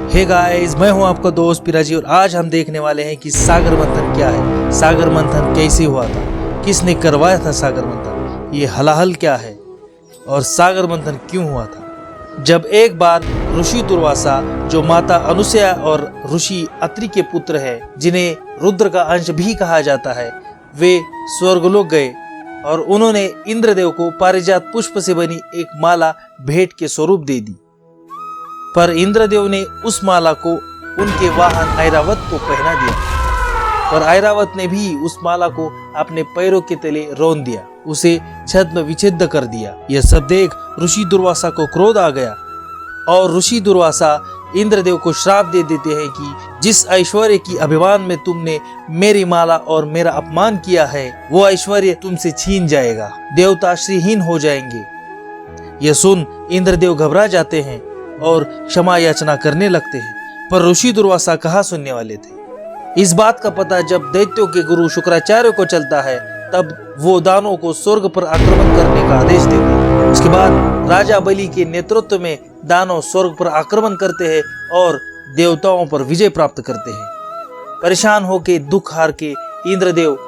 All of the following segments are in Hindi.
हे गाइस, मैं हूं आपका दोस्त पिराजी और आज हम देखने वाले हैं कि सागर मंथन क्या है, सागर मंथन कैसे हुआ था, किसने करवाया था सागर मंथन, ये हलाहल क्या है और सागर मंथन क्यों हुआ था। जब एक बार ऋषि दुर्वासा, जो माता अनुसया और ऋषि अत्रि के पुत्र हैं, जिन्हें रुद्र का अंश भी कहा जाता है, वे स्वर्गलोक गए और उन्होंने इंद्रदेव को पारिजात पुष्प से बनी एक माला भेंट के स्वरूप दे दी। पर इंद्रदेव ने उस माला को उनके वाहन ऐरावत को पहना दिया, पर ऐरावत ने भी उस माला को अपने पैरों के तले रौंद दिया, उसे छद्म विच्छेद कर दिया। यह सब देख ऋषि दुर्वासा को क्रोध आ गया और ऋषि दुर्वासा इंद्रदेव को श्राप दे देते हैं कि जिस ऐश्वर्य की अभिमान में तुमने मेरी माला और मेरा अपमान किया है, वो ऐश्वर्य तुमसे छीन जाएगा, देवता श्रीहीन हो जाएंगे। यह सुन इंद्रदेव घबरा जाते हैं और क्षमा याचना करने लगते हैं, पर ऋषि दुर्वासा कहाँ सुनने वाले थे। इस बात का पता जब दैत्यों के गुरु शुक्राचार्य को चलता है, तब वो दानों को स्वर्ग पर आक्रमण करने का आदेश देते हैं। उसके बाद राजा बलि के नेतृत्व में दानव स्वर्ग पर आक्रमण करते हैं और देवताओं पर विजय प्राप्त करते हैं। परेशान होकर दुख हार के इंद्रदेव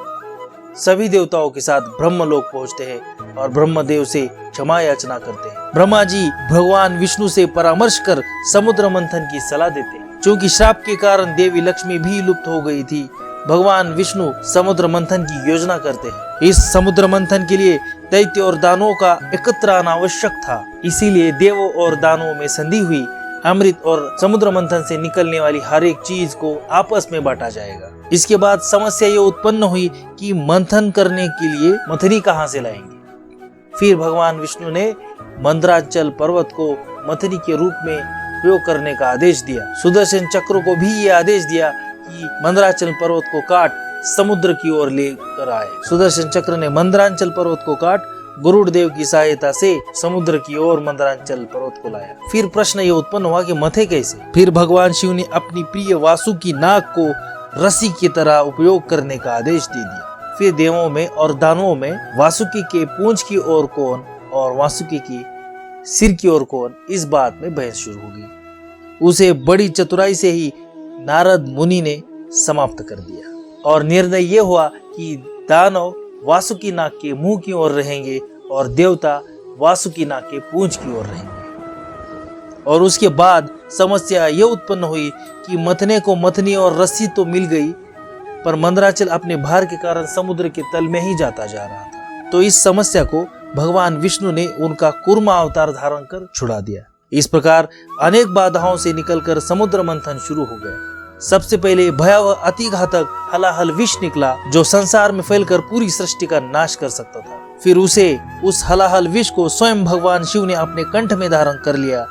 सभी देवताओं के साथ ब्रह्मलोक पहुंचते हैं और ब्रह्मदेव से क्षमा याचना करते हैं। ब्रह्मा जी भगवान विष्णु से परामर्श कर समुद्र मंथन की सलाह देते हैं। चूंकि श्राप के कारण देवी लक्ष्मी भी लुप्त हो गई थी, भगवान विष्णु समुद्र मंथन की योजना करते हैं। इस समुद्र मंथन के लिए दैत्य और दानवों का एकत्र आना आवश्यक था, इसीलिए देवों और दानवों में संधि हुई। अमृत और समुद्र मंथन से निकलने वाली हर एक चीज को आपस में बांटा जाएगा। इसके बाद समस्या ये उत्पन्न हुई कि मंथन करने के लिए मथनी कहाँ से लाएंगे। फिर भगवान विष्णु ने मंदराचल पर्वत को मथनी के रूप में प्रयोग करने का आदेश दिया। सुदर्शन चक्र को भी ये आदेश दिया कि मंदराचल पर्वत को काट समुद्र की ओर लेकर आए। सुदर्शन चक्र ने मंदराचल पर्वत को काट गरुड़ देव की सहायता से समुद्र की ओर मंदराचल पर्वत को लाया। फिर प्रश्न ये उत्पन्न हुआ कि मथे कैसे। फिर भगवान शिव ने अपनी प्रिय वासु की नाक को रस्सी की तरह उपयोग करने का आदेश दे दिया। फिर देवों में और दानवों में वासुकी के पूंछ की ओर कौन और वासुकी की सिर की ओर कौन, इस बात में बहस शुरू हो गई। उसे बड़ी चतुराई से ही नारद मुनि ने समाप्त कर दिया और निर्णय ये हुआ कि दानव वासुकी नाग के मुंह की ओर रहेंगे और देवता वासुकी नाग के पूंछ की ओर रहेंगे। और उसके बाद समस्या ये उत्पन्न हुई कि मथने को मथनी और रस्सी तो मिल गई, पर मंदराचल अपने भार के कारण समुद्र के तल में ही जाता जा रहा था। तो इस समस्या को भगवान विष्णु ने उनका कूर्मा अवतार धारण कर छुड़ा दिया। इस प्रकार अनेक बाधाओं से निकलकर समुद्र मंथन शुरू हो गया। सबसे पहले भयावह अति घातक हलाहल विष निकला, जो संसार में फैलकर पूरी सृष्टि का नाश कर सकता था। फिर उस हलाहल विष को स्वयं भगवान शिव ने अपने कंठ में धारण कर लिया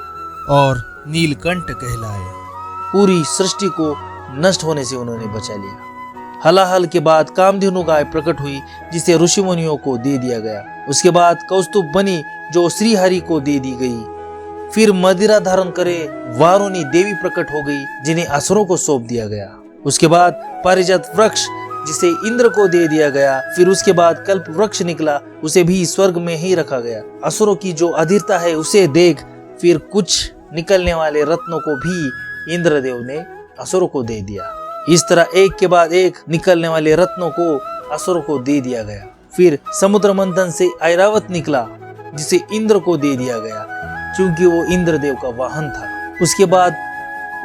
और नीलकंठ कहलाए। पूरी सृष्टि को नष्ट होने से उन्होंने बचा लिया। हलाहल के बाद कामधेनु गाय प्रकट हुई, जिसे ऋषि मुनियों को दे दिया गया। उसके बाद कौस्तुभ बनी, जो श्री हरि को दे दी गई। फिर मदिरा धारण करे वारुणी देवी प्रकट हो गई, जिन्हें असुरों को सौंप दिया गया। उसके बाद पारिजात वृक्ष, जिसे इंद्र को दे दिया गया। फिर उसके बाद कल्प वृक्ष निकला, उसे भी स्वर्ग में ही रखा गया। असुरों की जो अधीरता है उसे देख फिर कुछ निकलने वाले रत्नों को भी इंद्रदेव ने असुरों को दे दिया। इस तरह एक के बाद एक निकलने वाले रत्नों को असुरों को दे दिया गया। फिर समुद्र मंथन से ऐरावत निकला, जिसे इंद्र को दे दिया गया, क्योंकि वो इंद्रदेव का वाहन था। उसके बाद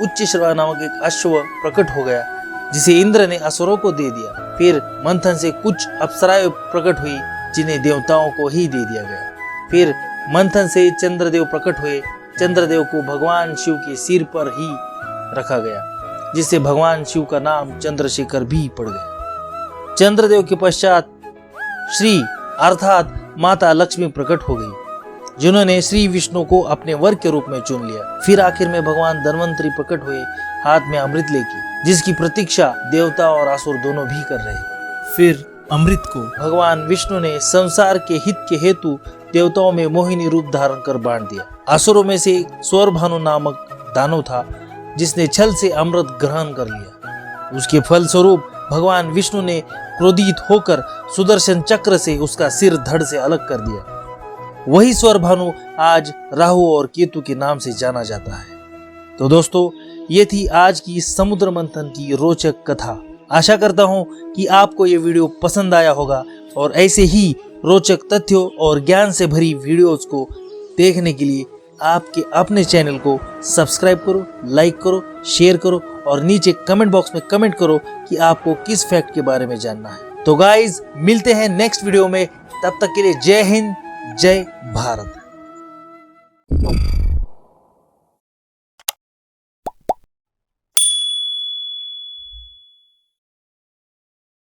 उच्चश्रवा नामक एक अश्व प्रकट हो गया, जिसे इंद्र ने असुरों को दे दिया। फिर मंथन से कुछ अप्सराएं प्रकट हुई, जिन्हें देवताओं को ही दे दिया गया। फिर मंथन से चंद्रदेव प्रकट हुए। चंद्रदेव को भगवान शिव के सिर पर ही रखा गया, जिससे भगवान शिव का नाम चंद्रशेखर भी पड़ गया। चंद्रदेव के पश्चात श्री अर्थात माता लक्ष्मी प्रकट हो गई, जिन्होंने श्री विष्णु को अपने वर के रूप में चुन लिया। फिर आखिर में भगवान धन्वंतरी प्रकट हुए, हाथ में अमृत लेके, जिसकी प्रतीक्षा देवता और असुर दोनों भी कर रहे। फिर अमृत को भगवान विष्णु ने संसार के हित के हेतु देवताओं में मोहिनी रूप धारण कर बांट दिया। असुरों में से स्वरभानु नामक दानव था, जिसने छल से अमृत ग्रहण कर लिया। उसके फल स्वरूप भगवान विष्णु ने क्रोधित होकर सुदर्शन चक्र से उसका सिर धड़ से अलग कर दिया। वही स्वरभानु आज राहु और केतु के नाम से जाना जाता है। तो दोस्तों, ये थी आज की समुद्र मंथन की रोचक कथा। आशा करता हूँ कि आपको ये वीडियो पसंद आया होगा और ऐसे ही रोचक तथ्यों और ज्ञान से भरी वीडियोस को देखने के लिए आपके अपने चैनल को सब्सक्राइब करो, लाइक करो, शेयर करो और नीचे कमेंट बॉक्स में कमेंट करो कि आपको किस फैक्ट के बारे में जानना है। तो गाइज मिलते हैं नेक्स्ट वीडियो में, तब तक के लिए जय हिंद, जय भारत।